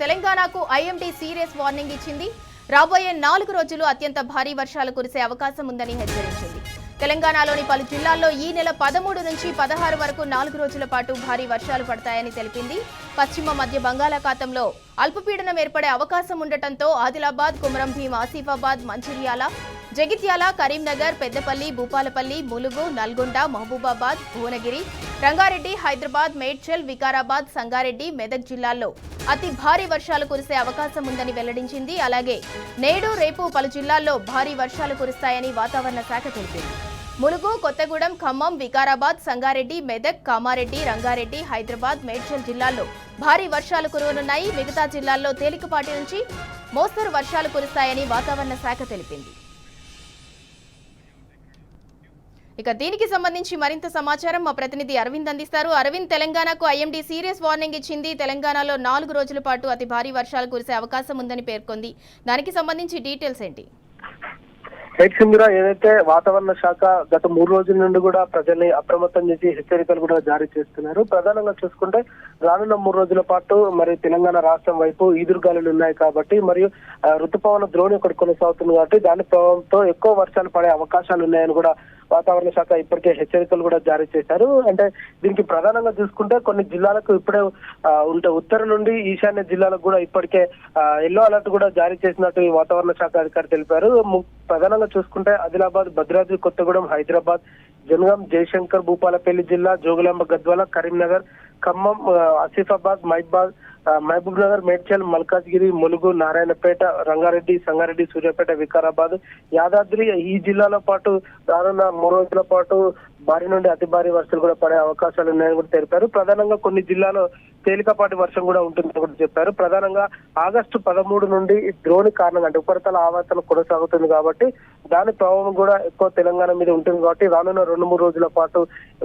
తెలంగాణకు IMD serious warning ఇచ్చింది. రాబోయే 4 రోజులు అత్యంత భారీ వర్షాలు కురిసే అవకాశం ఉందని హెచ్చరించింది. తెలంగాణలోని పలు జిల్లాల్లో ఈ నెల 13 నుంచి 16 వరకు 4 రోజుల పాటు భారీ వర్షాలు పడతాయని తెలిపింది. పశ్చిమ మధ్య బంగాళాఖాతంలో అల్పపీడనం ఏర్పడే అవకాశం ఉండటంతో ఆదిలాబాద్, కుమరం భీం, ఆసిఫాబాద్, మంచిర్యాల, జగిత్యాల, కరీంనగర్, పెద్దపల్లి, భూపాలపల్లి, ములుగు, నల్గొండ, మహబూబాబాద్, భువనగిరి, రంగారెడ్డి, హైదరాబాద్, మేడ్చల్, వికారాబాద్, సంగారెడ్డి, మెదక్ జిల్లాల్లో అతి భారీ వర్షాలు కురిసే అవకాశం ఉందని వెల్లడించింది. అలాగే నేడు, రేపు పలు జిల్లాల్లో భారీ వర్షాలు కురుస్తాయని వాతావరణ శాఖ తెలిపింది. ములుగు, కొత్తగూడెం, ఖమ్మం, వికారాబాద్, సంగారెడ్డి, మెదక్, కామారెడ్డి, రంగారెడ్డి, హైదరాబాద్, మేడ్చల్ జిల్లాల్లో భారీ వర్షాలు కురవనున్నాయి. మిగతా జిల్లాల్లో తేలికపాటి నుంచి మోస్తరు వర్షాలు కురుస్తాయని వాతావరణ శాఖ తెలిపింది. ఇక దీనికి సంబంధించి మరింత సమాచారం మా ప్రతినిధి అరవింద్ అందిస్తారు. అరవింద్, తెలంగాణకు ఐఎండీ సీరియస్ వార్నింగ్ ఇచ్చింది. తెలంగాణలో 4 రోజుల పాటు అతి భారీ వర్షాలు కురిసే అవకాశం ఉందని పేర్కొంది. దానికి సంబంధించి డీటెయిల్స్ ఏంటి? ఏదైతే వాతావరణ శాఖ గత 3 రోజుల నుండి కూడా ప్రజల్ని అప్రమత్తం చేసి హెచ్చరికలు కూడా జారీ చేస్తున్నారు. ప్రధానంగా చూసుకుంటే రానున్న 3 రోజుల పాటు మరి తెలంగాణ రాష్ట్రం వైపు ఈదురుగాలులు ఉన్నాయి కాబట్టి, మరియు ఋతుపవన ద్రోణి ఒకటి కొనసాగుతుంది కాబట్టి దాని ప్రభావంతో ఎక్కువ వర్షాలు పడే అవకాశాలు ఉన్నాయని కూడా వాతావరణ శాఖ ఇప్పటికే హెచ్చరికలు కూడా జారీ చేశారు. అంటే దీనికి ప్రధానంగా చూసుకుంటే కొన్ని జిల్లాలకు ఇప్పుడే ఉత్తర నుండి ఈశాన్య జిల్లాలకు కూడా ఇప్పటికే ఎల్లో అలర్ట్ కూడా జారీ చేసినట్టు ఈ వాతావరణ శాఖ అధికారి తెలిపారు. ప్రధానంగా చూసుకుంటే ఆదిలాబాద్, భద్రాద్రి కొత్తగూడెం, హైదరాబాద్, జనగాం, జయశంకర్, భూపాలపల్లి జిల్లా, జోగులాంబ గద్వాల, కరీంనగర్, ఖమ్మం, ఆసిఫాబాద్, మహబూబ్ నగర్, మేడ్చల్, మల్కాజ్గిరి, ములుగు, నారాయణపేట, రంగారెడ్డి, సంగారెడ్డి, సూర్యాపేట, వికారాబాద్, యాదాద్రి ఈ జిల్లాలో పాటు రానున్న 3 రోజుల పాటు భారీ నుండి అతి భారీ వర్షాలు కూడా పడే అవకాశాలు ఉన్నాయని కూడా తెలిపారు. ప్రధానంగా కొన్ని జిల్లాలో తేలికపాటి వర్షం కూడా ఉంటుందని కూడా చెప్పారు. ప్రధానంగా ఆగస్టు 13 నుండి ద్రోణి కారణంగా అంటే ఉపరితల ఆవర్తనం కొనసాగుతుంది కాబట్టి దాని ప్రభావం కూడా ఎక్కువ తెలంగాణ మీద ఉంటుంది కాబట్టి రానున్న 2-3 రోజుల పాటు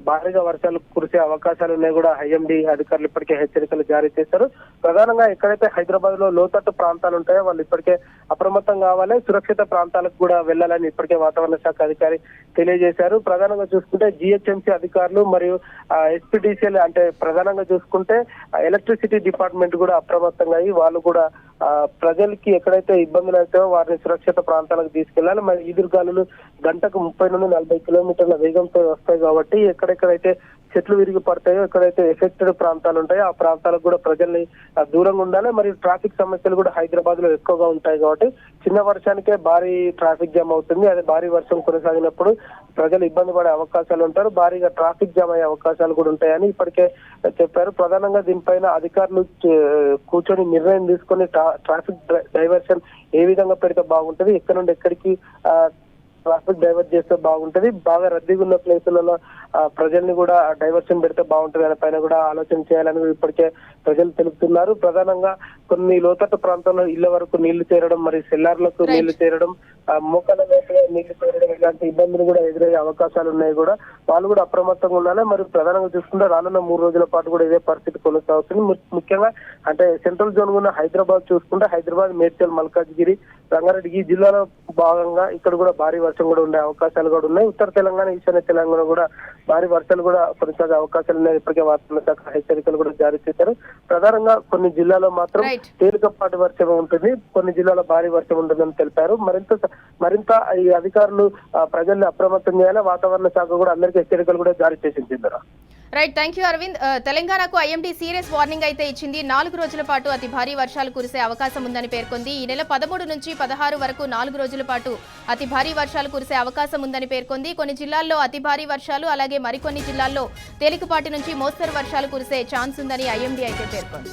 భారీగా వర్షాలు కురిసే అవకాశాలు ఉన్నాయి కూడా ఐఎండీ అధికారులు ఇప్పటికే హెచ్చరికలు జారీ చేశారు. ప్రధానంగా ఎక్కడైతే హైదరాబాద్ లో లోతట్టు ప్రాంతాలు ఉంటాయో వాళ్ళు ఇప్పటికే అప్రమత్తం కావాలి, సురక్షిత ప్రాంతాలకు కూడా వెళ్లాలని ఇప్పటికే వాతావరణ శాఖ అధికారి తెలియజేశారు. ప్రధానంగా చూసుకుంటే జిహెచ్ఎంసీ అధికారులు మరియు ఎస్పీడీసీఎల్ అంటే ప్రధానంగా చూసుకుంటే ఎలక్ట్రిసిటీ డిపార్ట్మెంట్ కూడా అప్రమత్తంగా అయ్యి వాళ్ళు కూడా ప్రజలకి ఎక్కడైతే ఇబ్బందులు అవుతాయో వారిని సురక్షిత ప్రాంతాలకు తీసుకెళ్లాలి. మరి ఈదురుగాలులు గంటకు 30 నుండి 40 కిలోమీటర్ల వేగంతో వస్తాయి కాబట్టి ఎక్కడెక్కడైతే చెట్లు విరిగి పడతాయో, ఎక్కడైతే ఎఫెక్టెడ్ ప్రాంతాలు ఉంటాయో ఆ ప్రాంతాలకు కూడా ప్రజల్ని దూరంగా ఉండాలి. మరియు ట్రాఫిక్ సమస్యలు కూడా హైదరాబాద్ లో ఎక్కువగా ఉంటాయి కాబట్టి చిన్న వర్షానికే భారీ ట్రాఫిక్ జామ్ అవుతుంది. అదే భారీ వర్షం కొనసాగినప్పుడు ప్రజలు ఇబ్బంది పడే అవకాశాలు ఉంటారు, భారీగా ట్రాఫిక్ జామ్ అయ్యే అవకాశాలు కూడా ఉంటాయని ఇప్పటికే చెప్పారు. ప్రధానంగా దీనిపైన అధికారులు కూర్చొని నిర్ణయం తీసుకొని ట్రాఫిక్ డైవర్షన్ ఏ విధంగా పెడితే బాగుంటది, ఎక్కడి నుండి ఎక్కడికి ట్రాఫిక్ డైవర్ట్ చేస్తే బాగుంటది, బాగా రద్దీగా ఉన్న ప్లేసులలో ప్రజల్ని కూడా డైవర్షన్ పెడితే బాగుంటది అనే పైన కూడా ఆలోచన చేయాలని ఇప్పటికే ప్రజలు తెలుపుతున్నారు. ప్రధానంగా కొన్ని లోతట్టు ప్రాంతాల్లో ఇళ్ల వరకు నీళ్లు చేరడం, మరి సెల్లార్లకు నీళ్లు చేరడం, మోకాల నీళ్లు చేరడం ఇలాంటి ఇబ్బందులు కూడా ఎదురయ్యే అవకాశాలు ఉన్నాయి కూడా వాళ్ళు కూడా అప్రమత్తంగా ఉండాలి. మరి ప్రధానంగా చూసుకుంటే రానున్న 3 రోజుల పాటు కూడా ఇదే పరిస్థితి కొనసాగుతుంది. ముఖ్యంగా అంటే సెంట్రల్ జోన్ ఉన్న హైదరాబాద్ చూసుకుంటే హైదరాబాద్, మేడ్చల్, మల్కాజ్గిరి, రంగారెడ్డి ఈ జిల్లాలో భాగంగా ఇక్కడ కూడా భారీ వర్షం కూడా ఉండే అవకాశాలు కూడా ఉన్నాయి. ఉత్తర తెలంగాణ, ఈశాన్య తెలంగాణ కూడా భారీ వర్షాలు కూడా కొనసాగే అవకాశాలు ఉన్నాయి. ఇప్పటికే వాతావరణ శాఖ హెచ్చరికలు కూడా జారీ చేశారు. ప్రధానంగా కొన్ని జిల్లాలో మాత్రం తేలికపాటి వర్షం ఉంటుంది, కొన్ని జిల్లాలో భారీ వర్షం ఉంటుందని తెలిపారు. మరింత ఈ అధికారులు ప్రజల్ని అప్రమత్తం చేయాలి. వాతావరణ శాఖ కూడా అందరికీ హెచ్చరికలు కూడా జారీ చేసింది. Right, thank you Aravind. తెలంగాణకు ఐఎండీ సీరియస్ వార్నింగ్ అయితే ఇచ్చింది. 4 రోజుల పాటు అతి భారీ వర్షాలు కురిసే అవకాశం ఉందని పేర్కొంది. ఈ నెల 13 నుంచి 16 వరకు 4 రోజుల పాటు అతి భారీ వర్షాలు కురిసే అవకాశం ఉందని పేర్కొంది. కొన్ని జిల్లాల్లో అతి భారీ వర్షాలు, అలాగే మరికొన్ని జిల్లాల్లో తేలికపాటి నుంచి మోస్తరు వర్షాలు కురిసే ఛాన్స్ ఉందని ఐఎండీ అయితే పేర్కొంది.